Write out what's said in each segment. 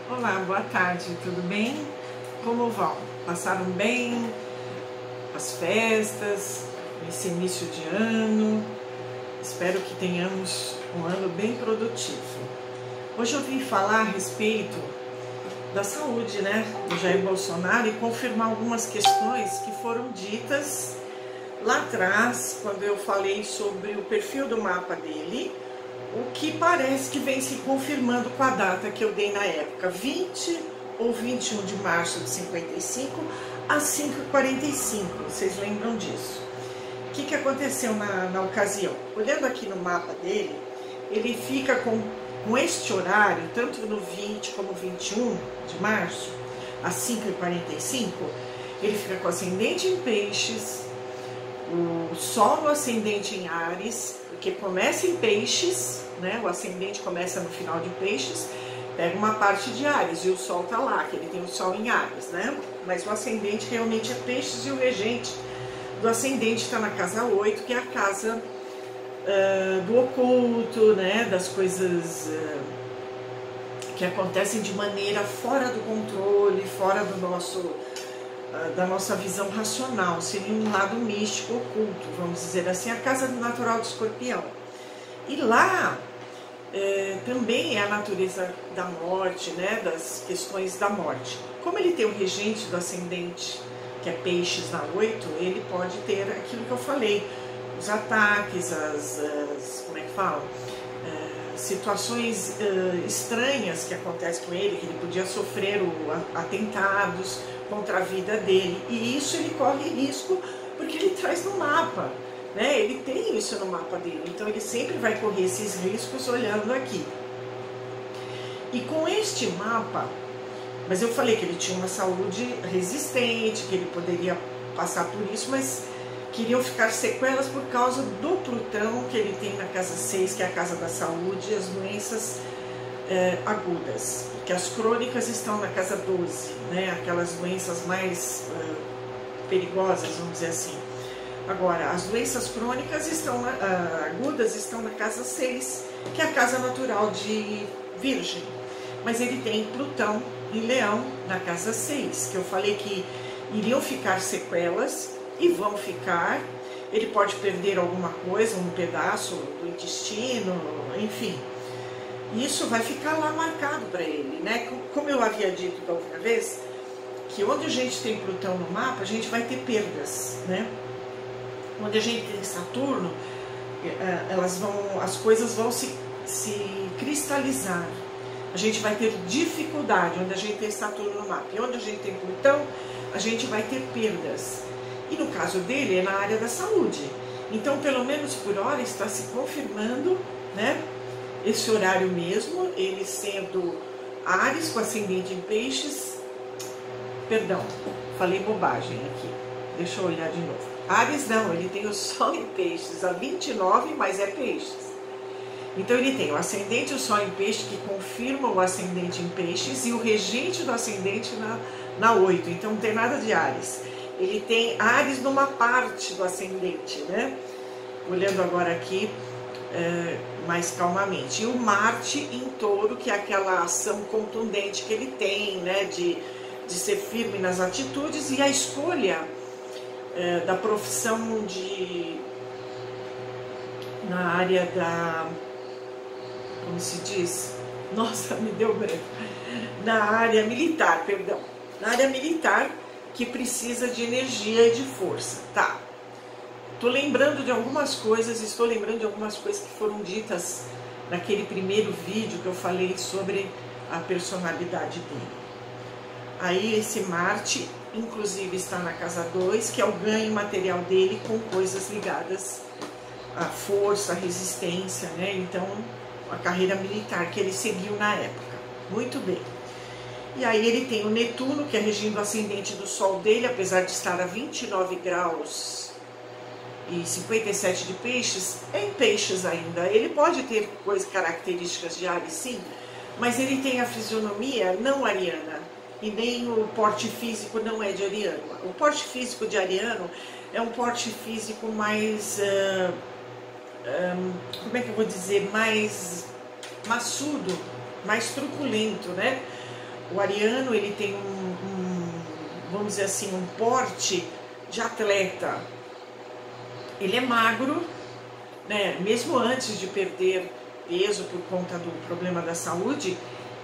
Olá, boa tarde, tudo bem? Como vão? Passaram bem as festas, esse início de ano? Espero que tenhamos um ano bem produtivo. Hoje eu vim falar a respeito da saúde, do Jair Bolsonaro e confirmar algumas questões que foram ditas lá atrás, quando eu falei sobre o perfil do mapa dele, o que parece que vem se confirmando com a data que eu dei na época, 20 ou 21 de março de 55 às 5h45, vocês lembram disso? O que aconteceu na ocasião? Olhando aqui no mapa dele, ele fica com este horário, tanto no 20 como 21 de março, às 5h45, ele fica com ascendente em peixes, o Sol no ascendente em Áries, porque começa em Peixes, o ascendente começa no final de Peixes, pega uma parte de Áries e o Sol tá lá, que ele tem o Sol em Áries, mas o ascendente realmente é Peixes e o regente do ascendente está na casa 8, que é a casa do oculto, das coisas que acontecem de maneira fora do controle, fora do da nossa visão racional, seria um lado místico, oculto, vamos dizer assim, a casa natural do Escorpião. E lá também é a natureza da morte, das questões da morte. Como ele tem o regente do ascendente, que é Peixes na 8, ele pode ter aquilo que eu falei, os ataques, como é que fala? Situações estranhas que acontecem com ele, que ele podia sofrer atentados contra a vida dele, e isso ele corre risco porque ele traz no mapa, ele tem isso no mapa dele, então ele sempre vai correr esses riscos olhando aqui. E com este mapa, mas eu falei que ele tinha uma saúde resistente, que ele poderia passar por isso, mas queriam ficar sequelas por causa do Plutão que ele tem na casa 6, que é a casa da saúde, e as doenças agudas, que as crônicas estão na casa 12, aquelas doenças mais perigosas, vamos dizer assim. Agora, as doenças crônicas agudas estão na casa 6, que é a casa natural de Virgem, mas ele tem Plutão em Leão na casa 6, que eu falei que iriam ficar sequelas, e vão ficar. Ele pode perder alguma coisa, um pedaço do intestino, enfim. Isso vai ficar lá marcado para ele, Como eu havia dito da outra vez, que onde a gente tem Plutão no mapa, a gente vai ter perdas, Onde a gente tem Saturno, as coisas vão se cristalizar. A gente vai ter dificuldade onde a gente tem Saturno no mapa. E onde a gente tem Plutão, a gente vai ter perdas. E no caso dele, é na área da saúde. Então, pelo menos por hora, está se confirmando, esse horário mesmo, ele sendo Áries com ascendente em Peixes. Perdão, falei bobagem aqui. Deixa eu olhar de novo. Áries não, ele tem o Sol em Peixes, a 29, mas é Peixes. Então ele tem o ascendente e o Sol em Peixe, que confirma o ascendente em Peixes, e o regente do ascendente na 8, então não tem nada de Áries. Ele tem Áries numa parte do ascendente, Olhando agora aqui mais calmamente. E o Marte em Touro, que é aquela ação contundente que ele tem, de ser firme nas atitudes, e a escolha da profissão na área da... como se diz? Nossa, me deu branco. Na área militar, perdão. Na área militar, que precisa de energia e de força. Tá. Estou lembrando de algumas coisas que foram ditas naquele primeiro vídeo que eu falei sobre a personalidade dele. Aí esse Marte, inclusive, está na casa 2, que é o ganho material dele com coisas ligadas à força, à resistência, Então, a carreira militar que ele seguiu na época. Muito bem. E aí ele tem o Netuno, que é regindo o ascendente do Sol dele, apesar de estar a 29 graus e 57 de Peixes, é em Peixes ainda. Ele pode ter características de Áries, sim, mas ele tem a fisionomia não ariana, e nem o porte físico não é de ariano. O porte físico de ariano é um porte físico mais, como é que eu vou dizer, mais maçudo, mais truculento, O ariano, ele tem vamos dizer assim, um porte de atleta. Ele é magro, né? Mesmo antes de perder peso por conta do problema da saúde,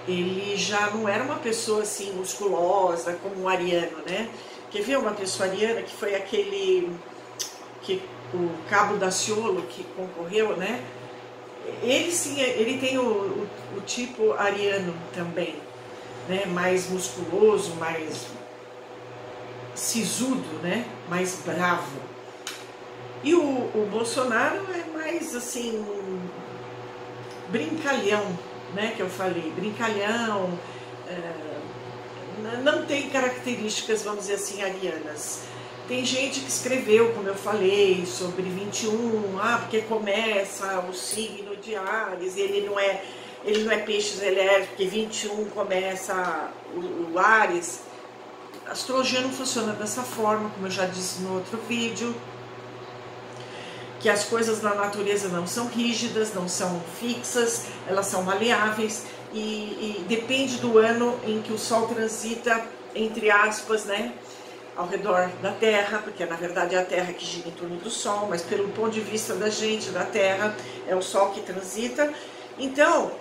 ele já não era uma pessoa assim musculosa como o ariano, né? Quer ver uma pessoa ariana que foi aquele que o Cabo Daciolo que concorreu, né? Ele sim, ele tem o tipo ariano também, né? Mais musculoso, mais sisudo, né? Mais bravo. E o Bolsonaro é mais assim brincalhão, né? Que eu falei, brincalhão, não tem características, vamos dizer assim, arianas. Tem gente que escreveu, como eu falei, sobre 21, porque começa o signo de Áries, ele não é peixes, ele é porque 21 começa o Áries. A astrologia não funciona dessa forma, como eu já disse no outro vídeo, que as coisas na natureza não são rígidas, não são fixas, elas são maleáveis e depende do ano em que o Sol transita, entre aspas, né, ao redor da Terra, porque na verdade é a Terra que gira em torno do Sol, mas pelo ponto de vista da gente, da Terra, é o Sol que transita. Então,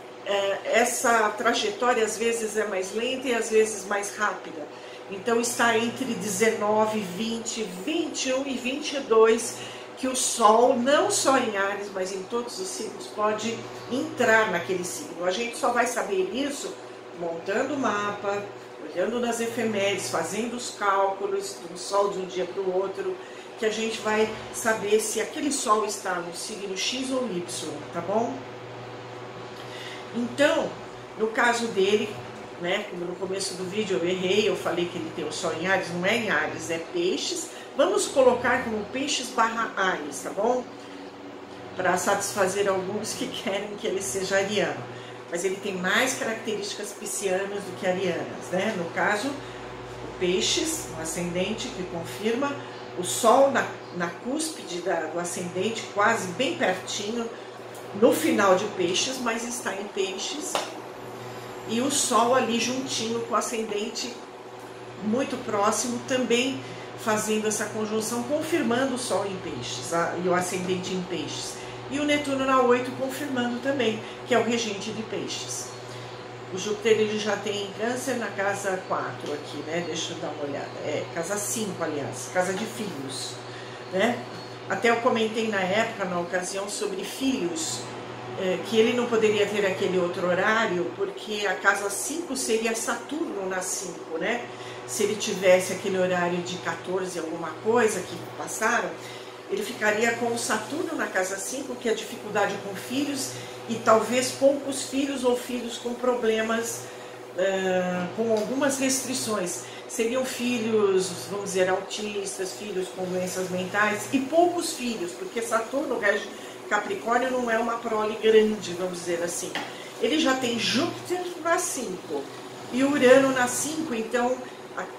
essa trajetória às vezes é mais lenta e às vezes mais rápida. Então está entre 19, 20, 21 e 22 que o Sol, não só em Áries, mas em todos os signos, pode entrar naquele signo. A gente só vai saber isso montando o mapa, olhando nas efemérides, fazendo os cálculos do Sol de um dia para o outro, que a gente vai saber se aquele Sol está no signo X ou Y, tá bom? Então, no caso dele, né, como no começo do vídeo eu errei, eu falei que ele tem o Sol em Áries, não é em Áries, é Peixes. Vamos colocar como Peixes/Áries, tá bom? Para satisfazer alguns que querem que ele seja ariano. Mas ele tem mais características piscianas do que arianas, né? No caso, o Peixes, o ascendente, que confirma, o Sol na cúspide do ascendente, quase bem pertinho, no final de Peixes, mas está em Peixes. E o Sol ali juntinho com o ascendente, muito próximo, também fazendo essa conjunção, confirmando o Sol em Peixes, e o ascendente em Peixes. E o Netuno na 8 confirmando também, que é o regente de Peixes. O Júpiter ele já tem em Câncer na casa 4 aqui, né? Deixa eu dar uma olhada. Casa 5, aliás, casa de filhos, né? Até eu comentei na época, na ocasião, sobre filhos, que ele não poderia ter aquele outro horário, porque a casa 5 seria Saturno na 5, né? Se ele tivesse aquele horário de 14 alguma coisa que passaram, ele ficaria com o Saturno na casa 5, que é a dificuldade com filhos, e talvez poucos filhos ou filhos com problemas, com algumas restrições. Seriam filhos, vamos dizer, autistas, filhos com doenças mentais, e poucos filhos, porque Saturno, Capricórnio, não é uma prole grande, vamos dizer assim. Ele já tem Júpiter na 5 e Urano na 5, então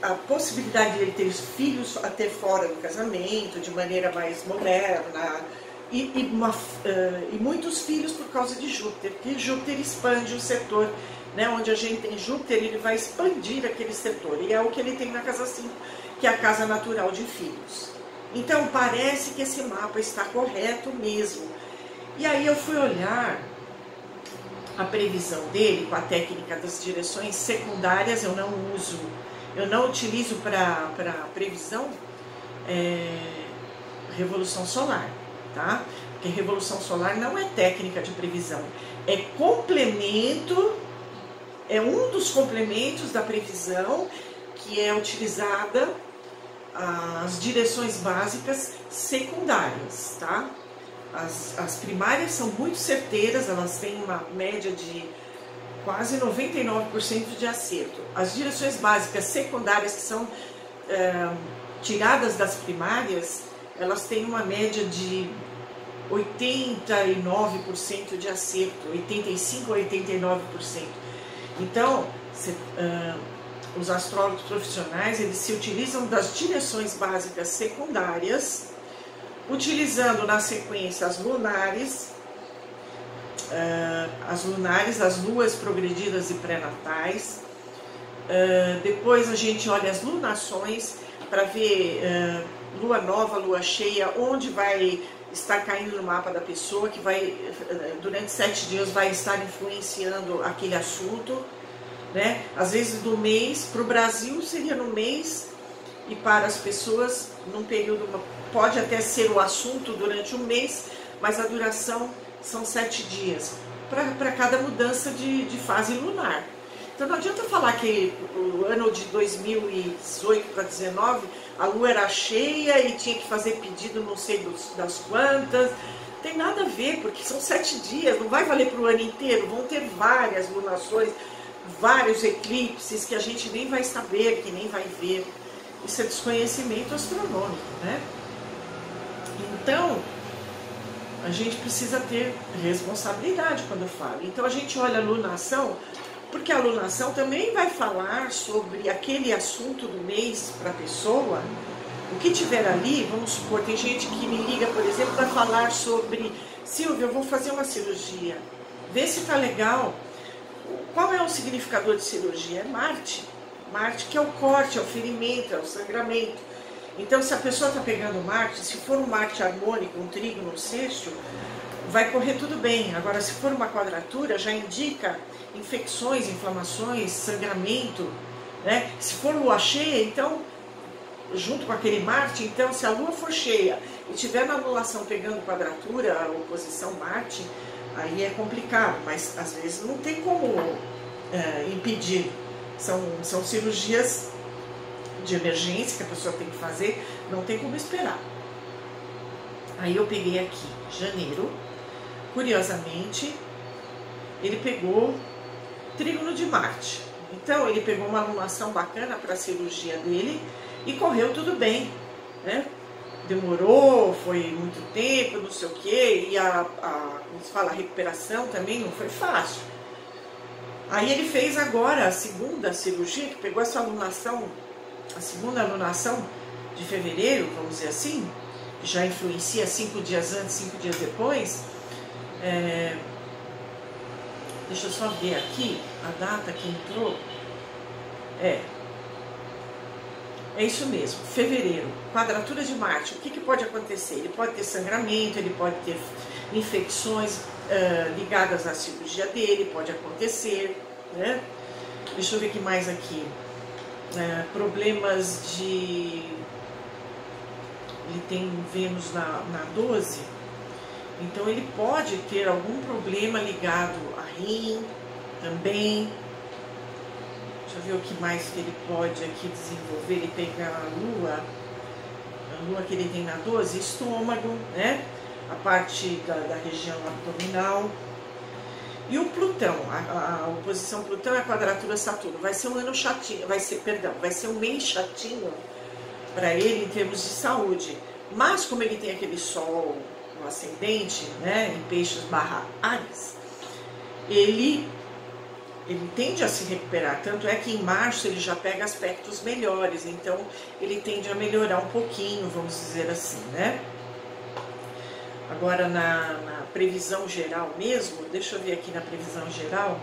a possibilidade de ele ter filhos até fora do casamento, de maneira mais moderna, e muitos filhos por causa de Júpiter, porque Júpiter expande o setor, né? Onde a gente tem Júpiter, ele vai expandir aquele setor, e é o que ele tem na casa 5, que é a casa natural de filhos. Então parece que esse mapa está correto mesmo. E aí eu fui olhar a previsão dele com a técnica das direções secundárias. Eu não utilizo para previsão revolução solar, tá? Porque revolução solar não é técnica de previsão, é complemento, é um dos complementos da previsão que é utilizada as direções básicas secundárias, tá? As primárias são muito certeiras, elas têm uma média de quase 99% de acerto. As direções básicas secundárias, que são tiradas das primárias, elas têm uma média de 89% de acerto, 85% a 89%. Então, os astrólogos profissionais, eles se utilizam das direções básicas secundárias, utilizando na sequência as lunares, as luas progredidas e pré-natais, Depois a gente olha as lunações para ver lua nova, lua cheia, onde vai estar caindo no mapa da pessoa, que vai, durante 7 dias, vai estar influenciando aquele assunto, né? Às vezes do mês, para o Brasil seria no mês, e para as pessoas num período, pode até ser o assunto durante um mês, mas a duração são 7 dias, para cada mudança de fase lunar. Então não adianta falar que o ano de 2018 para 2019 a lua era cheia e tinha que fazer pedido não sei das quantas. Tem nada a ver, porque são 7 dias, não vai valer para o ano inteiro. Vão ter várias lunações, vários eclipses que a gente nem vai saber, que nem vai ver. Isso é desconhecimento astronômico, né? Então, a gente precisa ter responsabilidade quando fala. Então a gente olha a lunação, porque a alunação também vai falar sobre aquele assunto do mês para a pessoa. O que tiver ali, vamos supor, tem gente que me liga, por exemplo, para falar sobre: Silvia, eu vou fazer uma cirurgia, vê se está legal. Qual é o significador de cirurgia? É Marte. Marte, que é o corte, é o ferimento, é o sangramento. Então, se a pessoa está pegando Marte, se for um Marte harmônico, um trígono, um sexto, vai correr tudo bem. Agora, se for uma quadratura, já indica infecções, inflamações, sangramento, né? Se for lua cheia, então, junto com aquele Marte, então, se a lua for cheia e tiver na anulação pegando quadratura, a oposição Marte, aí é complicado, mas às vezes não tem como impedir. São cirurgias de emergência que a pessoa tem que fazer, não tem como esperar. Aí eu peguei aqui, janeiro, curiosamente, ele pegou trígono de Marte. Então ele pegou uma anulação bacana para a cirurgia dele e correu tudo bem, né? Demorou, foi muito tempo, não sei o quê, e como se fala, a recuperação também não foi fácil. Aí ele fez agora a segunda cirurgia, que pegou essa alunação, a segunda alunação de fevereiro, vamos dizer assim, já influencia 5 dias antes, 5 dias depois. Deixa eu só ver aqui a data que entrou. É isso mesmo, fevereiro, quadratura de Marte. O que pode acontecer? Ele pode ter sangramento, ele pode ter infecções ligadas à cirurgia dele, pode acontecer, né? Deixa eu ver o que mais aqui. Problemas de... Ele tem Vênus na 12, então ele pode ter algum problema ligado a rim também. Deixa eu ver o que mais que ele pode aqui desenvolver. Ele pega a lua que ele tem na 12, estômago, né? A parte da região abdominal. E o Plutão, a oposição Plutão é a quadratura Saturno. Vai ser um ano chatinho, vai ser um mês chatinho para ele em termos de saúde. Mas como ele tem aquele Sol no ascendente, né, em Peixes / Áries, ele tende a se recuperar. Tanto é que em março ele já pega aspectos melhores, então ele tende a melhorar um pouquinho, vamos dizer assim, né? Agora na previsão geral mesmo, deixa eu ver aqui na previsão geral,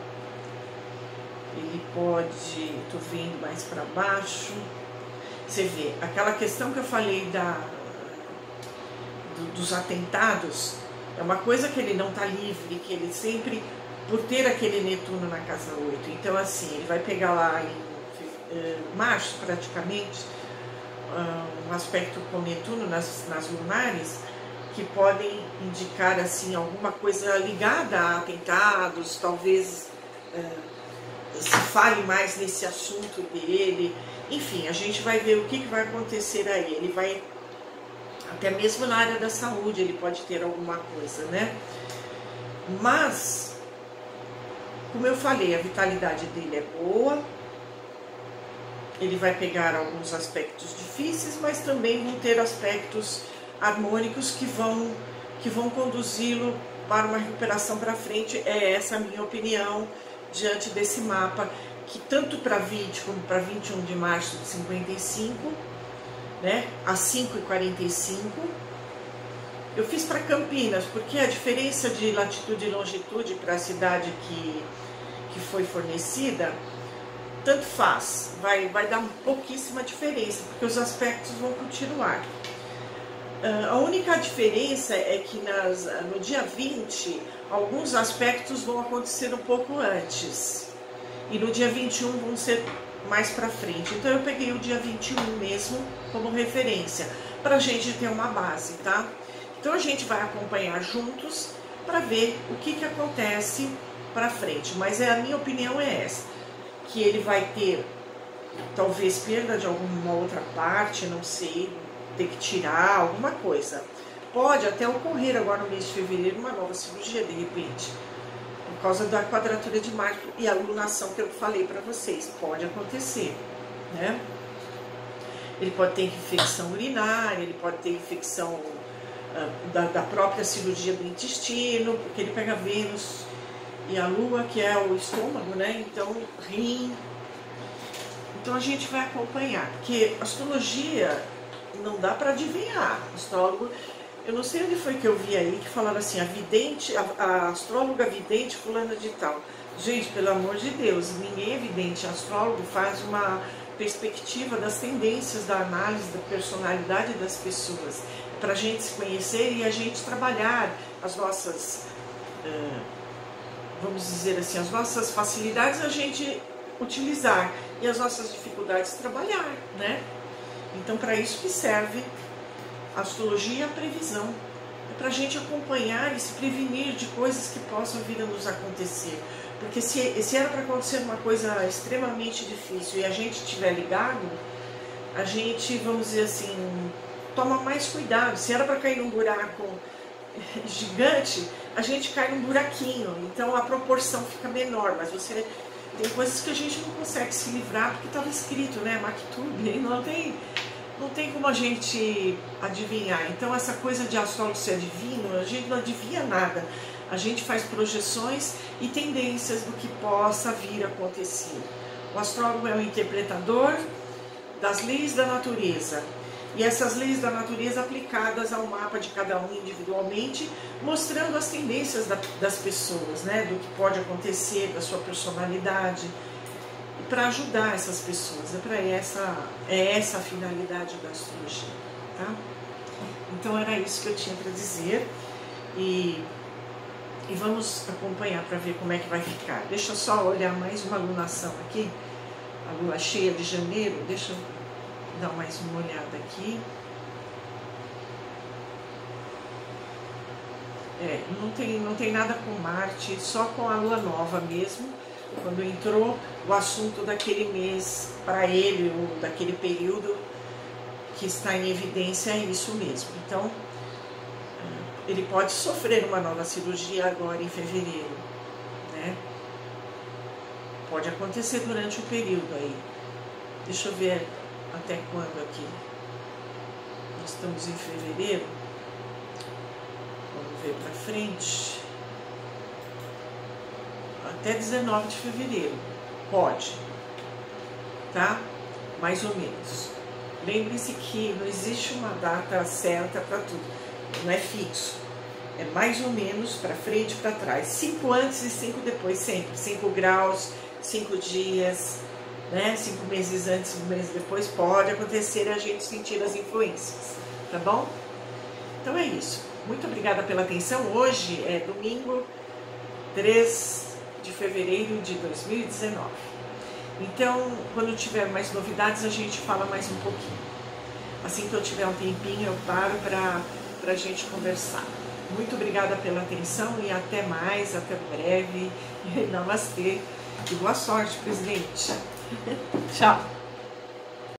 ele pode, estou vendo mais para baixo, você vê, aquela questão que eu falei dos atentados, é uma coisa que ele não está livre, que ele sempre, por ter aquele Netuno na casa 8, então assim, ele vai pegar lá em março praticamente, um aspecto com Netuno nas lunares, que podem indicar assim alguma coisa ligada a atentados, talvez se fale mais nesse assunto dele. Enfim, a gente vai ver o que vai acontecer aí. Ele vai, até mesmo na área da saúde, ele pode ter alguma coisa, né? Mas, como eu falei, a vitalidade dele é boa. Ele vai pegar alguns aspectos difíceis, mas também vão ter aspectos harmônicos que vão conduzi-lo para uma recuperação para frente. É essa a minha opinião diante desse mapa, que tanto para 20 como para 21 de março de 55, né, às 5h45, eu fiz para Campinas, porque a diferença de latitude e longitude para a cidade que foi fornecida tanto faz, vai dar pouquíssima diferença, porque os aspectos vão continuar. A única diferença é que no dia 20, alguns aspectos vão acontecer um pouco antes, e no dia 21 vão ser mais para frente. Então eu peguei o dia 21 mesmo como referência, para a gente ter uma base, tá? Então a gente vai acompanhar juntos para ver o que acontece para frente, mas a minha opinião é essa, que ele vai ter talvez perda de alguma outra parte, não sei, ter que tirar alguma coisa. Pode até ocorrer agora no mês de fevereiro uma nova cirurgia de repente, por causa da quadratura de Marte e a alunação que eu falei para vocês, pode acontecer, né? Ele pode ter infecção urinária, ele pode ter infecção da própria cirurgia do intestino, porque ele pega Vênus e a Lua, que é o estômago, né? Então, rim. Então a gente vai acompanhar, porque astrologia não dá para adivinhar. Astrólogo, eu não sei onde foi que eu vi aí que falaram assim, a astróloga vidente fulana de tal. Gente, pelo amor de Deus, ninguém é vidente. Astrólogo faz uma perspectiva das tendências da análise da personalidade das pessoas, para a gente se conhecer e a gente trabalhar as nossas, vamos dizer assim, as nossas facilidades a gente utilizar e as nossas dificuldades trabalhar, né? Então, para isso que serve a astrologia e a previsão. É para a gente acompanhar e se prevenir de coisas que possam vir a nos acontecer. Porque se era para acontecer uma coisa extremamente difícil e a gente estiver ligado, a gente, vamos dizer assim, toma mais cuidado. Se era para cair num buraco gigante, a gente cai num buraquinho. Então a proporção fica menor, mas tem coisas que a gente não consegue se livrar porque estava escrito, né? Maktub, não tem como a gente adivinhar. Então essa coisa de astrólogo ser adivino, a gente não adivinha nada. A gente faz projeções e tendências do que possa vir a acontecer. O astrólogo é o interpretador das leis da natureza. E essas leis da natureza aplicadas ao mapa de cada um individualmente, mostrando as tendências das pessoas, né? Do que pode acontecer, da sua personalidade, para ajudar essas pessoas. É essa a finalidade da astrologia, tá? Então era isso que eu tinha para dizer e vamos acompanhar para ver como é que vai ficar. Deixa eu só olhar mais uma alunação aqui, a lua cheia de janeiro, deixa eu dar mais uma olhada aqui. Não tem nada com Marte, só com a lua nova mesmo, quando entrou o assunto daquele mês para ele, ou daquele período que está em evidência, é isso mesmo. Então, ele pode sofrer uma nova cirurgia agora em fevereiro, né? Pode acontecer durante o período aí. Deixa eu ver até quando aqui. Nós estamos em fevereiro. Vamos ver para frente. Até 19 de fevereiro. Pode. Tá? Mais ou menos. Lembre-se que não existe uma data certa para tudo. Não é fixo. É mais ou menos para frente e para trás. 5 antes e 5 depois, sempre. 5 graus, 5 dias, né? 5 meses antes, 5 meses depois. Pode acontecer a gente sentir as influências. Tá bom? Então é isso. Muito obrigada pela atenção. Hoje é domingo, 3 de fevereiro de 2019. Então, quando tiver mais novidades, a gente fala mais um pouquinho. Assim que eu tiver um tempinho, eu paro para a gente conversar. Muito obrigada pela atenção e até mais, até breve. Namastê e boa sorte, presidente. Tchau.